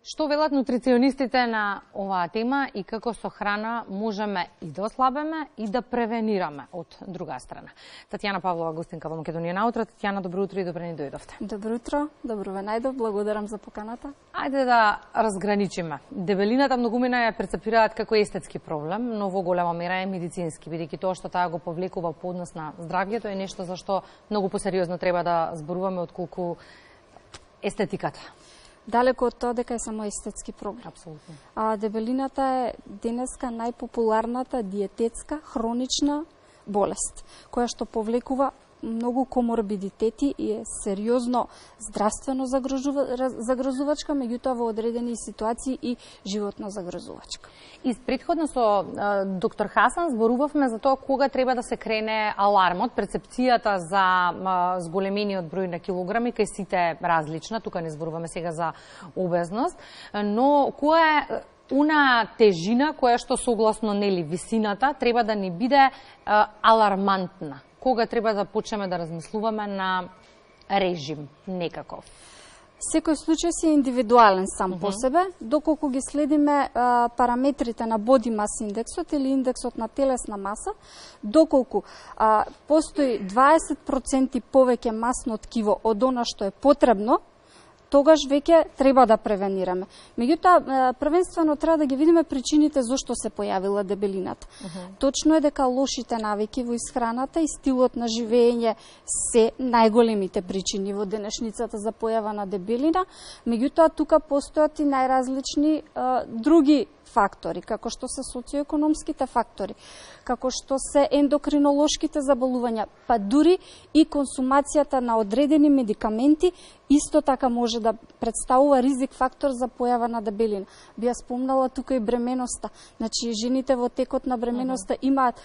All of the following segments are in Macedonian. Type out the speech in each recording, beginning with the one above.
Што велат нутриционистите на оваа тема и како со храна можеме и да ослабеме и да превенираме од друга страна? Татјана Павлова, гостинка во Македонија наутро. Татјана, добро утро и добре ни дојдовте. Добро утро, добро ве најдов, благодарам за поканата. Ајде да разграничиме. Дебелината многумина ја перцепираат како естетски проблем, но во голема мера е медицински, бидејќи тоа што таа го повлекува по однос на здравјето е нешто за што многу посериозно треба да зборуваме отколку естетиката. Далеко од тоа дека е само естетски проблем. Апсолутно. Дебелината е денеска најпопуларната диететска хронична болест, која што повлекува многу коморбидитети и е сериозно здравствено загрозувачка, меѓутоа во одредени ситуации и животно загрозувачка. И претходно со доктор Хасан зборувавме за тоа кога треба да се крене алармот, перцепцијата за зголемениот број на килограми, кај сите различна, тука не зборуваме сега за обезност, но која е она тежина која што согласно нели висината треба да ни биде алармантна? Кога треба да почнеме да размислуваме на режим некаков? Секој случај си е индивидуален сам по себе, доколку ги следиме параметрите на body mass индексот или индексот на телесна маса, доколку постои 20% повеќе масно ткиво од она што е потребно, тогаш веќе треба да превенираме. Меѓутоа, првенствено треба да ги видиме причините зошто се појавила дебелината. Точно е дека лошите навики во исхраната и стилот на живење се најголемите причини во денешницата за појава на дебелина, меѓутоа тука постојат и најразлични други фактори, како што се социоекономските фактори, како што се ендокринолошките заболувања, па дури и консумацијата на одредени медикаменти исто така може да представува ризик фактор за појава на дебелина. Би ја спомнала тука и бременоста. Значи, жените во текот на бременоста имаат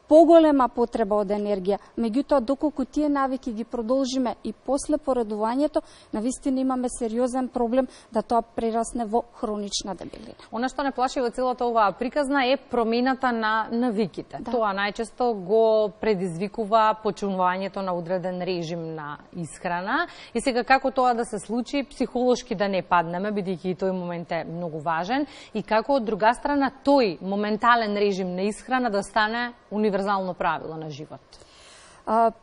поголема потреба од енергија, меѓутоа доколку тие навики ги продолжиме и после поредувањето, навистина имаме сериозен проблем да тоа прерасне во хронична дебелина. Она што не плаши во целата оваа приказна е промената на навиките. Да. Тоа најчесто го предизвикува почнувањето на одреден режим на исхрана и сега како тоа да се случи психолошки да не паднеме, бидејќи и тој момент е многу важен, и како од друга страна тој моментален режим на исхрана да стане универзално правило на живот?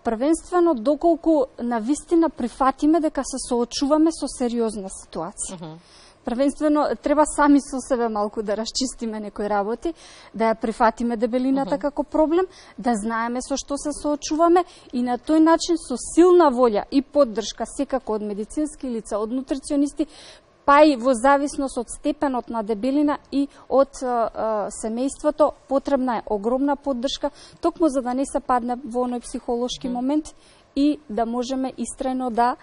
Првенствено, доколку навистина прифатиме дека се соочуваме со сериозна ситуација. Првенствено, треба сами со себе малку да расчистиме некои работи, да ја прифатиме дебелината како проблем, да знаеме со што се соочуваме и на тој начин со силна волја и поддршка секако од медицински лица, од нутриционисти, па и во зависност од степенот на дебелина и од семејството, потребна е огромна поддршка, токму за да не се падне во оној психолошки момент и да можеме истрајно да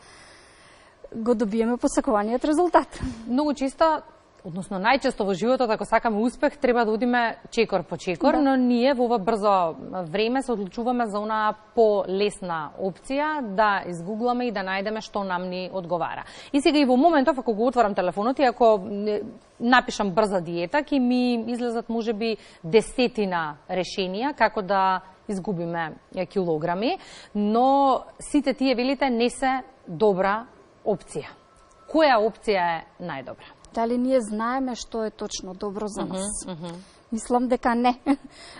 го добиеме посакуваниот резултат. Многу често, односно најчесто во животот, ако сакаме успех, треба да одиме чекор по чекор, но ние во ова брзо време се одлучуваме за онаа полесна опција да изгугламе и да најдеме што нам ни одговара. И сега и во моментов, ако го отворам телефонот и ако напишам брза диета, ќе ми излезат можеби десетина решенија како да изгубиме килограми, но сите тие, велите, не се добра опција. Која опција е најдобра? Дали ние знаеме што е точно добро за нас? Мислам дека не.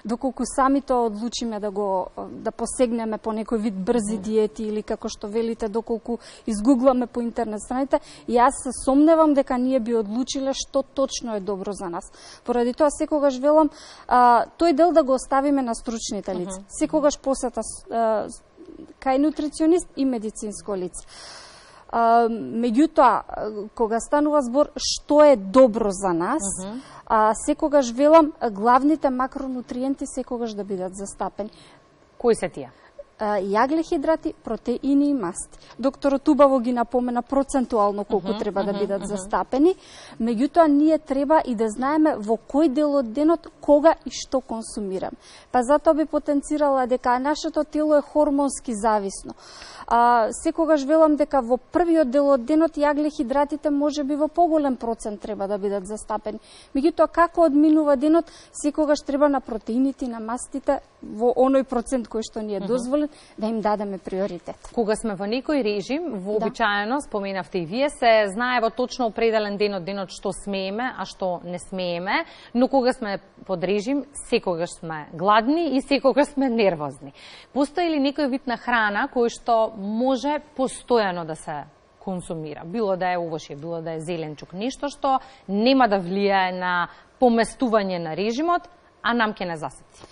Доколку сами тоа одлучиме да посегнеме по некој вид брзи диети или како што велите, доколку изгугламе по интернет страните, јас се сомневам дека ние би одлучиле што точно е добро за нас. Поради тоа секогаш велам тој дел да го оставиме на стручните лица. Секогаш посета кај нутриционист и медицинско лице. Меѓутоа, кога станува збор што е добро за нас, секогаш велам главните макронутриенти секогаш да бидат застапени. Кои се тие? Јаглехидрати, протеини и масти. Докторот убаво ги напомена процентуално колку треба да бидат застапени, меѓутоа ние треба и да знаеме во кој дел од денот кога и што консумирам. Па затоа би потенцирала дека нашето тело е хормонски зависно. Секогаш велам дека во првиот дел од денот јаглехидратите може би во поголем процент треба да бидат застапени. Меѓутоа како одминува денот, секогаш треба на протеините и на мастите во оној процент кој што ни е дозволен режим, да им дадеме приоритет. Кога сме во некој режим, вообичаено, споменавте и вие, се знае во точно определен ден од денот што смееме, а што не смееме, но кога сме под режим, секогаш сме гладни и секогаш сме нервозни. Постои ли некој вид на храна кој што може постојано да се консумира? Било да е овошје, било да е зеленчук, нешто што нема да влијае на поместување на режимот, а нам ќе не засети.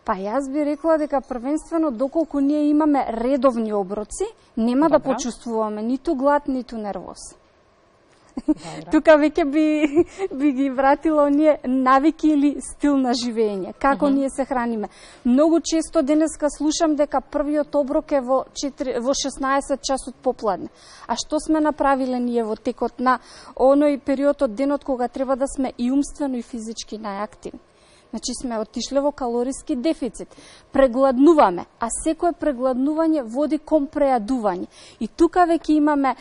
Па јас би рекла дека првенствено доколку ние имаме редовни оброци, нема да почувствуваме ниту глад, ниту нервоз. Тука веќе би ги вратила оние навики или стил на живење, како ние се храниме. Многу често денеска слушам дека првиот оброк е во 16 часот попладне. А што сме направиле ние во текот на оној период од денот кога треба да сме и умствено и физички најактивни? Значи сме отишле во калориски дефицит. Прегладнуваме, а секое прегладнување води кон прејадување. И тука веќе имаме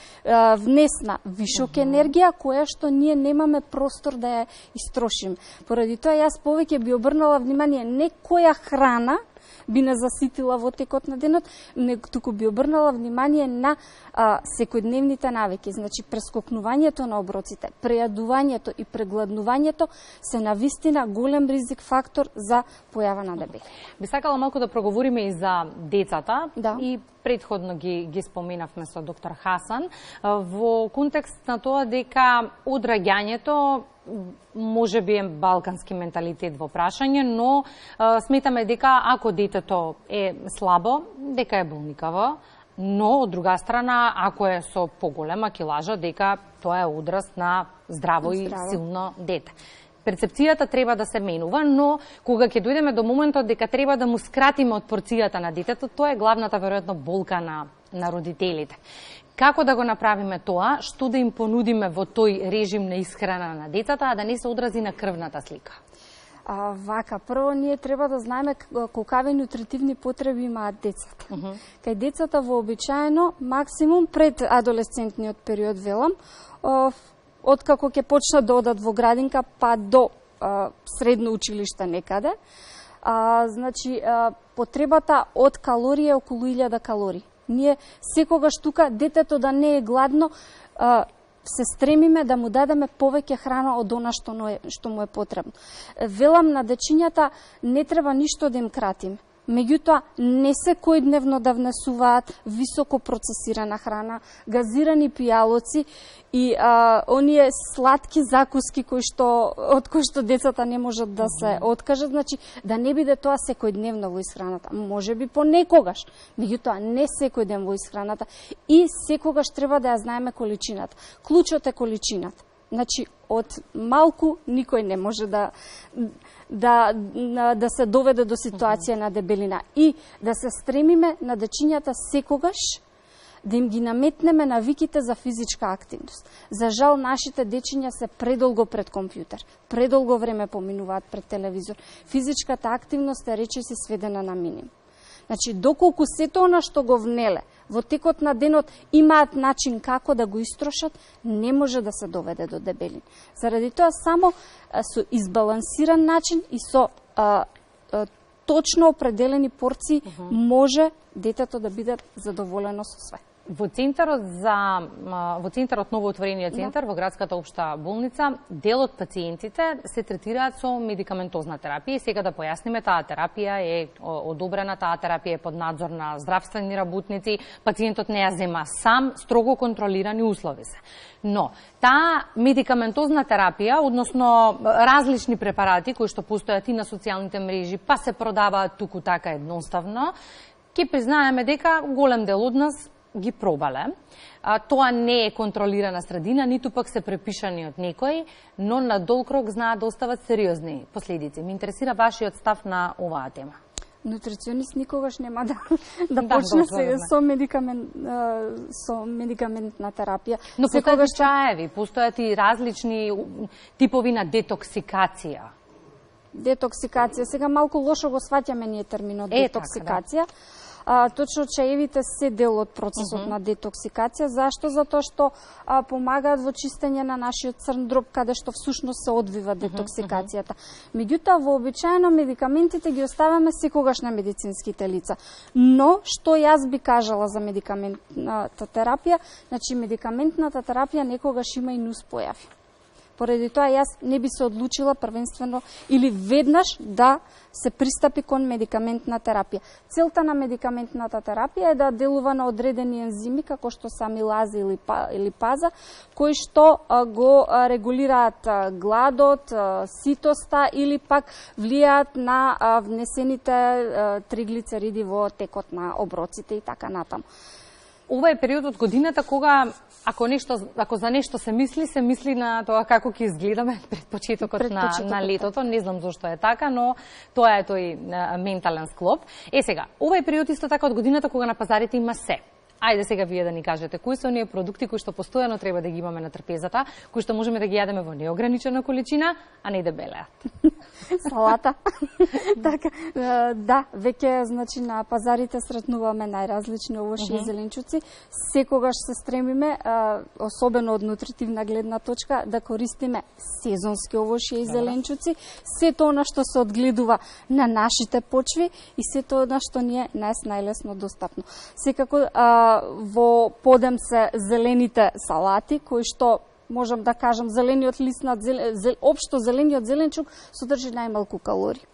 внесна вишок енергија, која што ние немаме простор да ја истрошиме. Поради тоа јас повеќе би обрнала внимание не која храна би не заситила во текот на денот, туку би обрнала внимание на секојдневните навики. Значи, прескокнувањето на оброците, прејадувањето и прегладнувањето се навистина голем ризик фактор за појава на дебели. Би сакала малку да проговориме и за децата. Да. И предходно ги споменавме со доктор Хасан во контекст на тоа дека одраѓањето може би е балкански менталитет во прашање, но сметаме дека ако детето е слабо, дека е болникаво, но од друга страна, ако е со поголема килажа, дека тоа е одраз на здраво и силно дете. Перцепцијата треба да се менува, но кога ќе дојдеме до моментот дека треба да му скратиме од порцијата на детето, тоа е главната веројатно болка на родителите. Како да го направиме тоа, што да им понудиме во тој режим на исхрана на децата, а да не се одрази на крвната слика? Вака, прво ние треба да знаеме колкави нутритивни потреби имаат децата. Кај децата вообичаено максимум пред адолесцентниот период, велам, откако ќе почнат да одат во градинка па до средно училиште некаде, значи потребата од калории е околу 1000 калории. Ние секогаш тука детето да не е гладно, се стремиме да му дадеме повеќе храна од она што му е потребно. Велам на дечињата не треба ништо да им кратиме. Меѓутоа, не секојдневно да внесуваат високо процесирана храна, газирани пијалоци и оние сладки закуски од кои што децата не можат да се откажат, значи да не биде тоа секојдневно во исхраната. Може би понекогаш, меѓутоа не секој ден во исхраната и секогаш треба да ја знаеме количината. Клучот е количината. Значи, од малку никој не може да се доведе до ситуација на дебелина. И да се стремиме на дечињата секогаш да им ги наметнеме навиките за физичка активност. За жал, нашите дечиња се предолго пред компјутер, предолго време поминуваат пред телевизор. Физичката активност е речиси сведена на минимум. Значи, доколку сето она што го внеле во текот на денот имаат начин како да го истрошат, не може да се доведе до дебелин. Заради тоа само со избалансиран начин и со точно определени порции може детето да биде задоволено со све. Во центарот новоотворениот центар во градската општа болница, дел од пациентите се третираат со медикаментозна терапија. И сега да појасниме, таа терапија е одобрена, таа терапија е под надзор на здравствени работници, пациентот не ја зема сам, строго контролирани услови се. Но таа медикаментозна терапија, односно различни препарати кои што постојат и на социјалните мрежи, па се продаваат туку така едноставно, ќе признаеме дека голем дел од нас ги пробале. Тоа не е контролирана средина, ниту пак се препишани од некој, но на долг рок знаат да остават сериозни последици. Ме интересира вашиот став на оваа тема. Нутриционист никогаш нема да почне со медикаментна терапија. Но постојат чаеви, постојат и различни типови на детоксикација. Детоксикација, сега малку лошо го сваќаме ние терминот детоксикација. точно чаевите се дел од процесот на детоксикација. Зашто? Затоа што помагаат во чистење на нашиот црн дроб, каде што всушност се одвива детоксикацијата. Меѓутоа, вообичаено медикаментите ги оставаме секогаш на медицинските лица. Но, што јас би кажала за медикаментната терапија, значи медикаментната терапија некогаш има и нуспојави. Поради тоа јас не би се одлучила првенствено или веднаш да се пристапи кон медикаментна терапија. Целта на медикаментната терапија е да делува на одредени ензими, како што са амилаза или паза, кои што го регулираат гладот, ситоста или пак влијаат на внесените триглицериди во текот на оброците и така натаму. Ова е период од годината кога ако за нешто се мисли на тоа како ќе изгледаме пред почетокот на летото. Не знам зошто е така, но тоа е тој ментален склоп. Сега, ова е период исто така од годината кога на пазарите има се. Ајде сега вие да ни кажете кои се оние продукти кои што постојано треба да ги имаме на трпезата, кои што можеме да ги јадеме во неограничена количина, а не дебелеат. Салата. Така, да, веќе значи на пазарите сретнуваме најразлични овошји и зеленчуци. Секогаш се стремиме, особено од нутритивна гледна точка, да користиме сезонски овошји и зеленчуци, сето она што се одгледува на нашите почви и сето она што ни е најлесно достапно. Секако во подем се зелените салати, кои што можам да кажам зелениот лиснат, општо зелениот зеленчук содржи најмалку калории.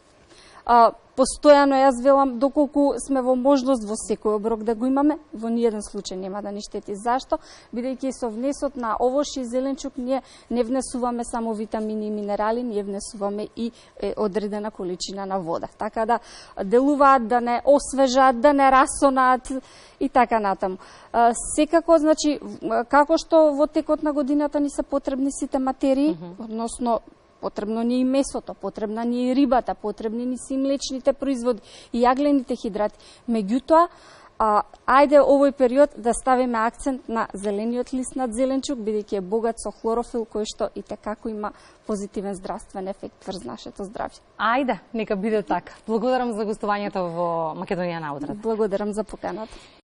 Постојано јас велам, доколку сме во можност во секој оброк да го имаме, во ниеден случај нема да ни штети. Зашто? Бидејќи со внесот на овошји и зеленчук ние не внесуваме само витамини и минерали, ние внесуваме и одредена количина на вода. Така да делуваат да не освежат, да не расонаат и така натаму. Секако, значи, како што во текот на годината ни се потребни сите материи, односно потребно ни и месото, потребна ни и рибата, потребни ни си млечните производи и јаглените хидрати. Меѓутоа, ајде овој период да ставиме акцент на зелениот лиснат зеленчук, бидејќи е богат со хлорофил, кој што и текако има позитивен здравствен ефект врз нашето здравје. Ајде, нека биде така. Благодарам за гостувањето во Македонија на утрата. Благодарам за поканата.